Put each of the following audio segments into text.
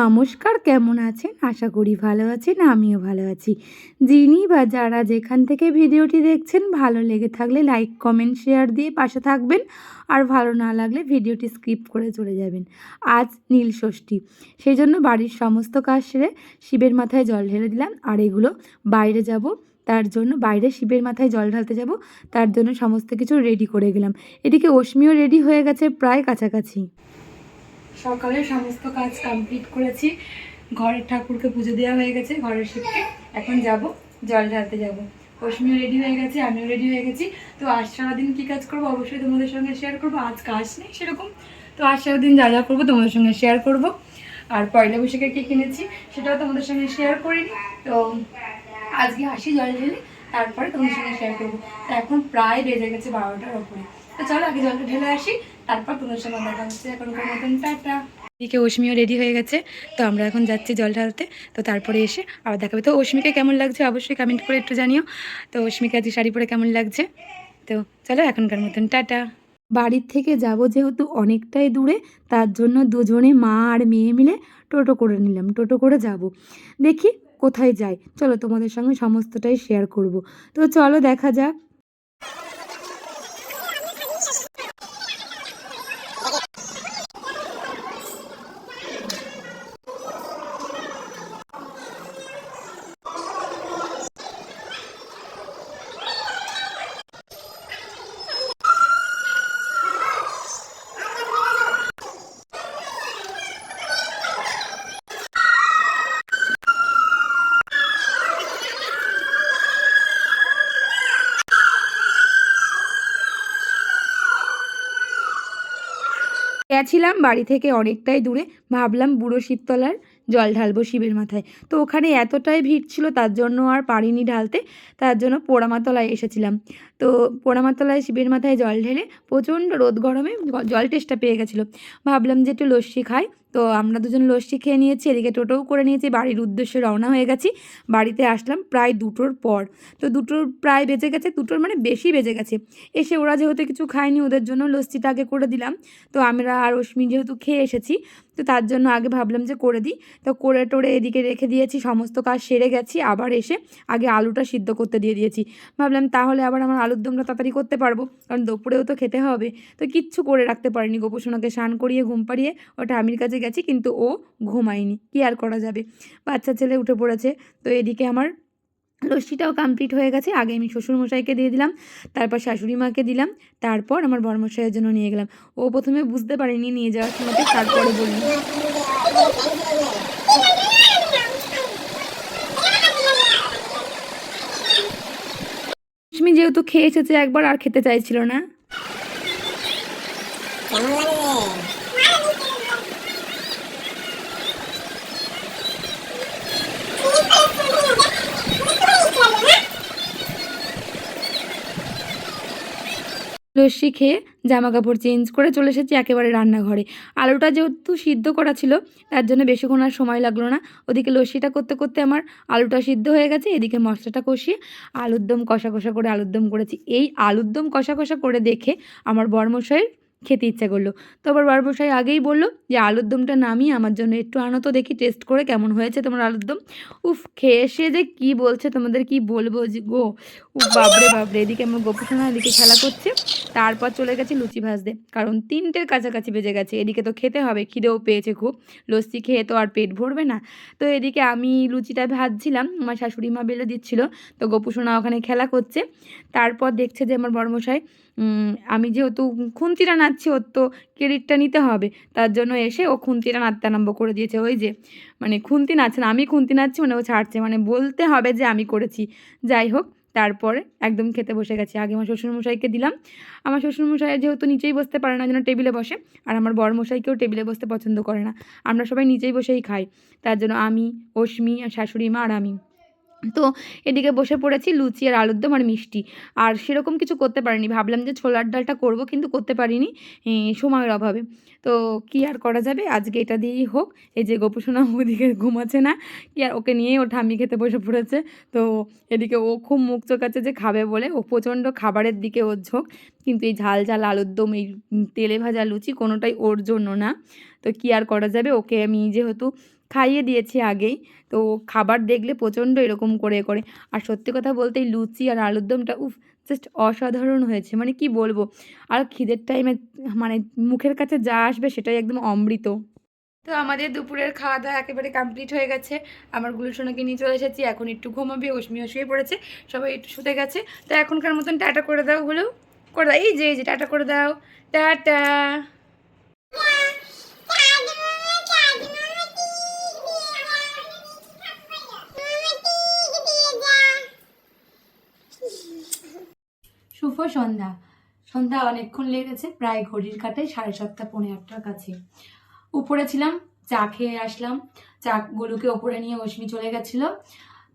নমস্কার, কেমন আছেন? আশা করি ভালো আছেন, আমিও ভালো আছি। যিনি বা যারা যেখান থেকে ভিডিওটি দেখছেন, ভালো লেগে থাকলে লাইক, কমেন্ট, শেয়ার দিয়ে পাশে থাকবেন। আর ভালো না লাগলে ভিডিওটি স্কিপ করে চলে যাবেন। আজ নীল ষষ্ঠী, সেই জন্য বাড়ির সমস্ত কাজ সেরে শিবের মাথায় জল ঢেলে দিলাম। আর এগুলো বাইরে যাব, তার জন্য বাইরে শিবের মাথায় জল ঢালতে যাব, তার জন্য সমস্ত কিছু রেডি করে গেলাম। এদিকে অশ্মিও রেডি হয়ে গেছে প্রায় কাছাকাছি। সকালে সমস্ত কাজ কমপ্লিট করেছি, ঘরের ঠাকুরকে পুজো দেওয়া হয়ে গেছে, ঘরের শিবকে। এখন যাব, জল ঢালতে যাব। অশ্মিও রেডি হয়ে গেছে, আমিও রেডি হয়ে গেছি। তো আজ সারাদিন কী কাজ করবো অবশ্যই তোমাদের সঙ্গে শেয়ার করবো। আজ কাজ নেই সেরকম, তো আজ সারাদিন যা যা করবো তোমাদের সঙ্গে শেয়ার করব। আর পয়লা বৈশাখে কী কিনেছি সেটাও তোমাদের সঙ্গে শেয়ার করিনি। তো আজকে আসি জল ঢেলে, তারপরে তোমাদের সঙ্গে শেয়ার করবো। তো এখন প্রায় বেজে গেছে 12টার ওপরে। তো চলো আগে জলটা ঢেলে আসি, তারপর তোমাদের সঙ্গে দেখা হচ্ছে। এখনকার মতন টাটা। এদিকে অশ্মিও রেডি হয়ে গেছে, তো আমরা এখন যাচ্ছি জল ঢালতে। তো তারপরে এসে আবার দেখাবে। তো অশ্মিকে কেমন লাগছে অবশ্যই কমেন্ট করে একটু জানিও। তো অশ্মিকে আজকে শাড়ি পরে কেমন লাগছে। তো চলো এখনকার মতন টাটা। বাড়ির থেকে যাব যেহেতু অনেকটাই দূরে, তার জন্য দুজনে মা আর মেয়ে মিলে টোটো করে নিলাম, টোটো করে যাব। দেখি কোথায় যাই, চলো তোমাদের সঙ্গে সমস্তটাই শেয়ার করব। তো চলো দেখা যাক। গেছিলাম বাড়ি থেকে অনেকটাই দূরে, ভাবলাম বুড়ো শিবতলার জল ঢালবো শিবের মাথায়। তো ওখানে এতটাই ভিড় ছিল, তার জন্য আর পারিনি ঢালতে। তার জন্য পোড়ামাতলায় এসেছিলাম। তো পোড়ামাতলায় শিবের মাথায় জল ঢেলে প্রচণ্ড রোদ গরমে জল তেষ্টা পেয়ে গেছিলো। ভাবলাম যে একটু লস্যি খাই। তো আমরা দুজন লস্যি খেয়ে নিয়েছি, এদিকে টোটোও করে নিয়েছি, বাড়ির উদ্দেশ্যে রওনা হয়ে গেছি। বাড়িতে আসলাম প্রায় 2টোর পর। তো 2টোর প্রায় বেজে গেছে, 2টোর মানে বেশি বেজে গেছে। এসে ওরা যেহেতু কিছু খায়নি, ওদের জন্য লস্যিটা আগে করে দিলাম। তো আমরা আর অশ্মি যেহেতু খেয়ে এসেছি, তো তার জন্য আগে ভাবলাম যে করে দিই। তো করে টোরে এদিকে রেখে দিয়েছি, সমস্ত কাজ সেরে গেছি। আবার এসে আগে আলুটা সিদ্ধ করতে দিয়ে দিয়েছি। ভাবলাম তাহলে আবার আমার আলুর দমটা তাড়াতাড়ি করতে পারবো, কারণ দুপুরেও তো খেতে হবে। তো কিচ্ছু করে রাখতে পারিনি, গোপোষণাকে স্নান করিয়ে ঘুম পাড়িয়ে ওটা আমির কাছে গেছি, কিন্তু ও ঘুমায়নি, কি আর করা যাবে, বাচ্চা ছেলে উঠে পড়েছে। তো এদিকে আমার লস্যিটাও কমপ্লিট হয়ে গেছে। আগে আমি শ্বশুরমশাইকে দিয়ে দিলাম, তারপর শাশুড়ি মাকে দিলাম, তারপর আমার বরমশাইয়ের জন্য নিয়ে গেলাম। ও প্রথমে বুঝতে পারেনি নিয়ে যাওয়ার সময়তে, তারপরে বলল। লক্ষ্মী যেহেতু খেয়ে এসেছে একবার, আর খেতে চাইছিল না। লস্যি খেয়ে জামা কাপড় চেঞ্জ করে চলে এসেছি একেবারে রান্নাঘরে। আলুটা যেহেতু সিদ্ধ করা ছিল, তার জন্য বেশিক্ষণ আর সময় লাগলো না। ওদিকে লস্যিটা করতে করতে আমার আলুটা সিদ্ধ হয়ে গেছে, এদিকে মশলাটা কষিয়ে আলুর দম কষা কষা করে আলুর দম করেছি। এই আলুর দম কষা কষা করে দেখে আমার বরমশাইয়ের খেতে ইচ্ছা করলো। তো আবার বরমশাই আগেই বলল যে আলুর দমটা নামিয়ে আমার জন্য একটু আনো তো, দেখি টেস্ট করে কেমন হয়েছে তোমার আলুর দম। উফ, খেয়ে এসে যে কী বলছে তোমাদের কি বলবো যে গো, উফ বাবরে বাবরে। এদিকে আমার গোপুসোনা এদিকে খেলা করছে, তারপর চলে গেছি লুচি ভাজতে, কারণ 3টের কাছাকাছি বেজে গেছে। এদিকে তো খেতে হবে, খিদেও পেয়েছে খুব, লস্যি খেয়ে তো আর পেট ভরবে না। তো এদিকে আমি লুচিটা ভাজছিলাম, আমার শাশুড়ি মা বেলে দিচ্ছিল, তো গোপুসোনা ওখানে খেলা করছে। তারপর দেখছে যে আমার বর্মশাই, আমি যেহেতু খুন্তিটা নাড়ছি, ওর তো ক্রেডিটটা নিতে হবে, তার জন্য এসে ও খুন্তিটা নাড়তে আরম্ভ করে দিয়েছে। ওই যে মানে খুন্তি নাড়ছে না, আমি খুন্তি নাড়ছি, মানে ও ছাড়ছে, মানে বলতে হবে যে আমি করেছি। যাই হোক, তারপরে একদম খেতে বসে গেছি। আগে আমার শ্বশুরমশাইকে দিলাম। আমার শ্বশুরমশাই যেহেতু নিচেই বসতে পারে না, যেন টেবিলে বসে, আর আমার বরমশাইকেও টেবিলে বসতে পছন্দ করে না, আমরা সবাই নিচেই বসেই খাই। তার জন্য আমি, অশ্মি আর শাশুড়ি মা আর আমি। তো এদিকে বসে পড়েছি লুচি আর আলুর দম আর মিষ্টি। আর সেরকম কিছু করতে পারিনি, ভাবলাম যে ছোলার ডালটা করব, কিন্তু করতে পারিনি সময়ের অভাবে। তো কি আর করা যাবে, আজকে এটা দিয়েই হোক। এই যে গোপুসোনা ওদিকে ঘুমাচ্ছে না, কি আর, ওকে নিয়েই ও ঠাম্মি খেতে বসে পড়েছে। তো এদিকে ও খুব মুখ চোকাচ্ছে যে খাবে বলে, ও প্রচণ্ড খাবারের দিকে ওর ঝোঁক। কিন্তু এই ঝাল ঝাল আলুর দম, এই তেলে ভাজা লুচি কোনোটাই ওর জন্য না। তো কি আর করা যাবে, ওকে আমি যেহেতু খাইয়ে দিয়েছি আগেই। তো খাবার দেখলে প্রচণ্ড এরকম করে করে। আর সত্যি কথা বলতে এই লুচি আর আলুর দমটা জাস্ট অসাধারণ হয়েছে। মানে কি বলবো? আর খিদের টাইমে মানে মুখের কাছে যা আসবে সেটাই একদম অমৃত। তো আমাদের দুপুরের খাওয়া-দাওয়া একেবারে কমপ্লিট হয়ে গেছে। আমার গুলশোনাকে নিয়ে চলে এসেছি। এখন একটু ঘুমাবে, অশ্মিও শুয়ে পড়েছে। সবাই একটু শুতে গেছে। তো এখনকার মতন টাটা করে দাও হলো। করে দাও। এই যে টাটা করে দাও। টাটা। শুভ সন্ধ্যা। সন্ধ্যা অনেকক্ষণ লেগেছে, প্রায় ঘড়ির কাঁটায় 7:30 পৌনে 8টার কাছে। উপরে ছিলাম, চা খেয়ে আসলাম। চা গুলুকে ওপরে নিয়ে অশ্মি চলে গেছিল।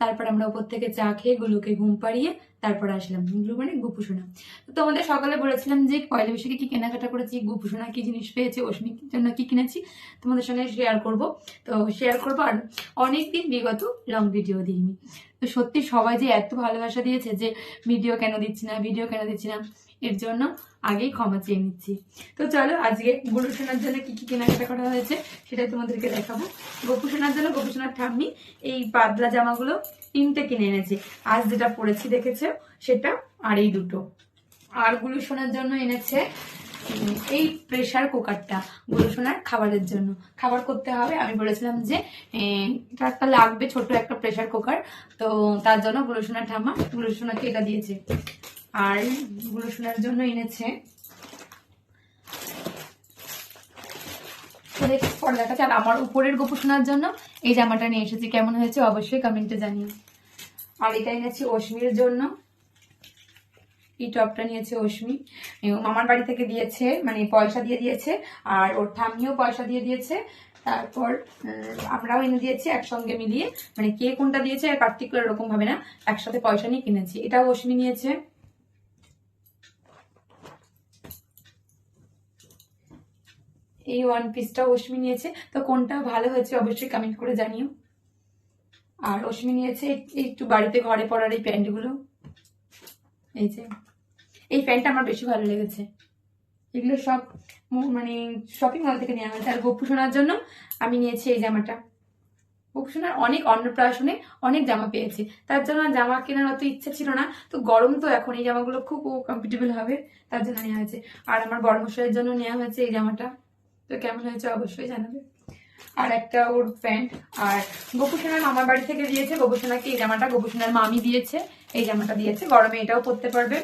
তারপর আমরা ওপর থেকে চা খেয়ে গুলুকে ঘুম পাড়িয়ে তারপর আসলাম। গুলু মানে গুপুসোনা। তো তোমাদের সকালে বলেছিলাম যে পয়লা বৈশাখে কি কেনাকাটা করেছি, গুপুসোনা কি জিনিস পেয়েছে, অশ্মির জন্য কি কিনেছি তোমাদের সঙ্গে শেয়ার করব। তো শেয়ার করবো। আর অনেকদিন বিগত লং ভিডিও দিইনি। তো সত্যি সবাই যে এত ভালোবাসা দিয়েছে যে ভিডিও কেন দিচ্ছি না, এর জন্য আগেই ক্ষমা চেয়ে নিচ্ছি। তো চলো আজকে গুলুসোনার জন্য কি কি কেনাকাটা করা হয়েছে সেটাই তোমাদেরকে দেখাবো। গোপুসোনার জন্য গোপুসোনার ঠাম্মি এই পাতলা জামাগুলো 3টে কিনে এনেছে। আজ যেটা পরেছি দেখেছে সেটা, আর এই দুটো। আর গুলুসোনার জন্য এনেছে এই প্রেসার কুকারটা, গুলুসোনার খাবারের জন্য। খাবার করতে হবে, আমি বলেছিলাম যে এটা একটা লাগবে, ছোট একটা প্রেসার কুকার। তো তার জন্য গুলুসোনার ঠাম্মা গুলুসোনাকে এটা দিয়েছে। আর গুলুসোনার জন্য এনেছে পরে দেখাচ্ছে। আর আমার উপরের গোপুসোনার জন্য এই জামাটা নিয়ে এসেছি, কেমন হয়েছে অবশ্যই কমেন্টে জানিও। আর এটা এনেছি অশ্মির জন্য, এই টপটা নিয়েছে অশ্মি, মামার বাড়ি থেকে দিয়েছে, মানে পয়সা দিয়ে দিয়েছে। আর ওর ঠাম্মিও পয়সা দিয়ে দিয়েছে। তারপর আমরাও এনে দিয়েছি একসঙ্গে মিলিয়ে, মানে কে কোনটা দিয়েছে আর পার্টিকুলার এরকম ভাবে না, একসাথে পয়সা নিয়ে কিনেছি। এটাও অশ্মি নিয়েছে। এই ওয়ান পিসটাও অশ্মি নিয়েছে। তো কোনটা ভালো হয়েছে অবশ্যই কমেন্ট করে জানিও। আর অশ্মি নিয়েছে একটু বাড়িতে ঘরে পরার এই প্যান্টগুলো। এই যে এই প্যান্টটা আমার বেশি ভালো লেগেছে। এগুলো সব মানে শপিং মল থেকে নেওয়া হয়েছে। আর গপু শোনার জন্য আমি নিয়েছি এই জামাটা। গপু শোনার অনেক অন্নপ্রাশনে অনেক জামা পেয়েছি, তার জন্য জামা কেনার অত ইচ্ছা ছিল না। তো গরম তো এখন এই জামাগুলো খুব কমফর্টেবল হবে, তার জন্য নেওয়া হয়েছে। আর আমার বড়মশাইয়ের জন্য নেওয়া হয়েছে এই জামাটা। তো কেমন হয়েছে অবশ্যই জানাবে। আর একটা ওর প্যান্ট। আর গোপুসোনার মামার বাড়ি থেকে দিয়েছে গোপুসোনাকে এই জামাটা, গোপুসোনার মামি দিয়েছে এই জামাটা দিয়েছে, গরমে এটাও পরতে পারবে।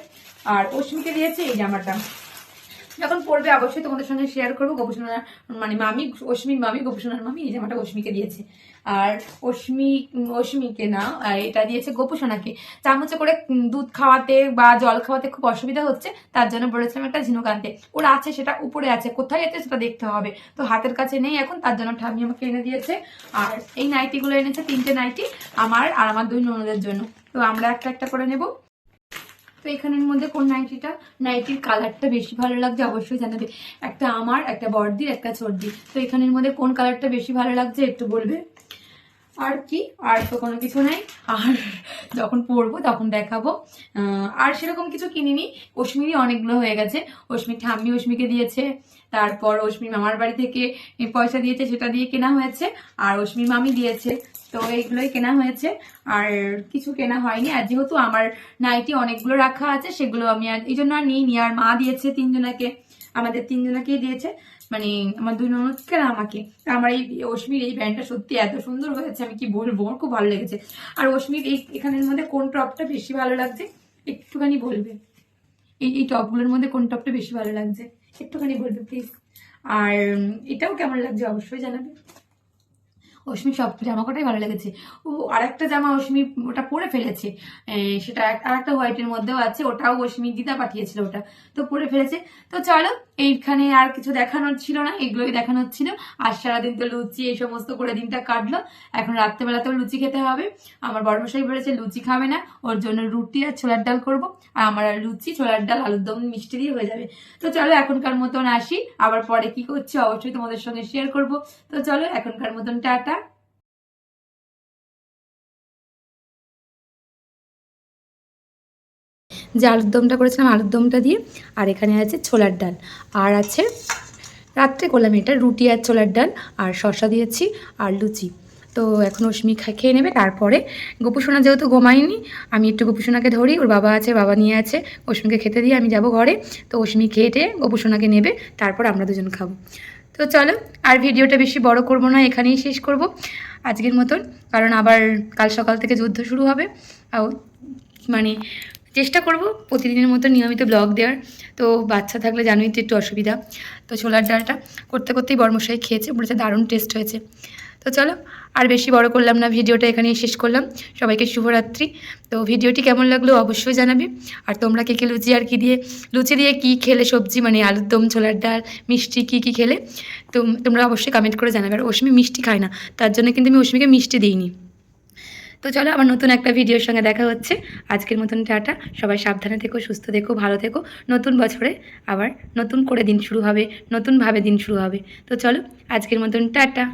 আর অশ্মিকে দিয়েছে এই জামাটা, যখন পরবে অবশ্যই তোমাদের সঙ্গে শেয়ার করবো। গোপুসোনার মানে মামি, অশ্মির মামি, গোপুসোনার মামি এই জামাটা অশ্মিকে দিয়েছে। আর অশ্মিকে না, এটা দিয়েছে গোপুসোনাকে। চামচে করে দুধ খাওয়াতে বা জল খাওয়াতে খুব অসুবিধা হচ্ছে, তার জন্য বলেছিলাম একটা ঝিনুক আনতে। ওরা আছে, সেটা উপরে আছে, কোথায় আছে সেটা দেখতে হবে। তো হাতের কাছে নেই এখন, তার জন্য ঠাম্মি আমাকে এনে দিয়েছে। আর এই নাইটিগুলো এনেছে, 3টে নাইটি, আমার আর আমার 2 ননদের জন্য। তো আমরা একটা একটা করে নেবো। তো এখানের মধ্যে কোন নাইটির কালারটা বেশি ভালো লাগছে অবশ্যই জানাবে। একটা আমার, একটা বড়দির, একটা ছোটদির। তো এখানের মধ্যে কোন কালারটা বেশি ভালো লাগছে একটু বলবে। আর কি, আর তো কোনো কিছু নাই। আর যখন পরবো তখন দেখাবো। আর সেরকম কিছু কিনিনি। অশ্মিরই অনেকগুলো হয়ে গেছে। অশ্মির ঠাম্মি অশ্মিকে দিয়েছে, তারপর অশ্মির মামার বাড়ি থেকে পয়সা দিয়েছে, সেটা দিয়ে কেনা হয়েছে। আর অশ্মির মামি দিয়েছে, তো এইগুলোই কেনা হয়েছে। আর কিছু কেনা হয়নি। আর যেহেতু আমার নাইটি অনেকগুলো রাখা আছে, সেগুলো আমি আর এই জন্য আর নিইনি। আর মা দিয়েছে 3জনাকে, আমাদের 3জনাকেই দিয়েছে, মানে আমার 2 ননদকে আর আমাকে। আমার এই অশ্মির এই প্যান্টটা সত্যি এত সুন্দর হয়েছে, আমি কি বলবো, আমার খুব ভালো লেগেছে। আর অশ্মির এখানের মধ্যে কোন টপটা বেশি ভালো লাগছে একটুখানি বলবে। এই টপগুলোর মধ্যে কোন টপটা বেশি ভালো লাগছে একটুখানি বলবে প্লিজ। আর এটাও কেমন লাগছে অবশ্যই জানাবে। অশ্মি সব জামাকাটাই ভালো লেগেছে। ও আর একটা জামা অশ্মি ওটা পরে ফেলেছে, সেটা আর একটা হোয়াইটের মধ্যেও আছে, ওটাও অশ্মি দিদা পাঠিয়েছিল, ওটা তো পরে ফেলেছে। তো চলো, এইখানে আর কিছু দেখানোর ছিল না, এগুলোই দেখানোর ছিল। আর সারাদিন তো লুচি এই সমস্ত করে দিনটা কাটলো। এখন রাত্রেবেলাতেও লুচি খেতে হবে। আমার বড়মশাই বলেছে লুচি খাবে না, ওর জন্য রুটি আর ছোলার ডাল করব। আর আমার আর লুচি, ছোলার ডাল, আলুর দম, মিষ্টি দিয়ে হয়ে যাবে। তো চলো এখনকার মতন আসি, আবার পরে কি করছি অবশ্যই তোমাদের সঙ্গে শেয়ার করব। তো চলো এখনকার মতন টাটা। যে আলুর দমটা করেছিলাম আলুর দমটা দিয়ে, আর এখানে আছে ছোলার ডাল, আর আছে রাত্রে করলাম এটা রুটি আর ছোলার ডাল আর শসা দিয়েছি আর লুচি। তো এখন অশ্মি খেয়ে নেবে, তারপরে গোপুসোনা যেহেতু ঘুমায়নি আমি একটু গোপুসোনাকে ধরি, ওর বাবা আছে, বাবা নিয়ে আছে, অশ্মিকে খেতে দিয়ে আমি যাব ঘরে। তো অশ্মি খেয়ে টেয়ে গোপুসোনাকে নেবে, তারপর আমরা দুজন খাবো। তো চলো, আর ভিডিওটা বেশি বড় করব না, এখানেই শেষ করব আজকের মতন, কারণ আবার কাল সকাল থেকে যুদ্ধ শুরু হবে। মানে চেষ্টা করব প্রতিদিনের মতো নিয়মিত ব্লগ দেওয়ার। তো বাচ্চা থাকলে জানোই তো একটু অসুবিধা। তো ছোলার ডালটা করতে করতেই বর্মশাই খেয়েছে, বলেছে দারুণ টেস্ট হয়েছে। তো চলো, আর বেশি বড় করলাম না, ভিডিওটা এখানেই শেষ করলাম। সবাইকে শুভরাত্রি। তো ভিডিওটি কেমন লাগলো অবশ্যই জানাবে। আর তোমরা কে লুচি আর কি দিয়ে, লুচি দিয়ে কী খেলে সবজি, মানে আলুর দম, ছোলার ডাল, মিষ্টি কী খেলে, তো তোমরা অবশ্যই কমেন্ট করে জানাবে। আর অশ্মি মিষ্টি খায় না, তার জন্য কিন্তু আমি অশ্মিকে মিষ্টি দিইনি। তো চলো, আবার নতুন একটা ভিডিওর সঙ্গে দেখা হচ্ছে। আজকের মতন টাটা, সবাই সাবধানে থেকো, সুস্থ থেকো, ভালো থেকো। নতুন বছরে আবার নতুন করে দিন শুরু হবে, নতুনভাবে দিন শুরু হবে। তো চলো, আজকের মতন টাটা।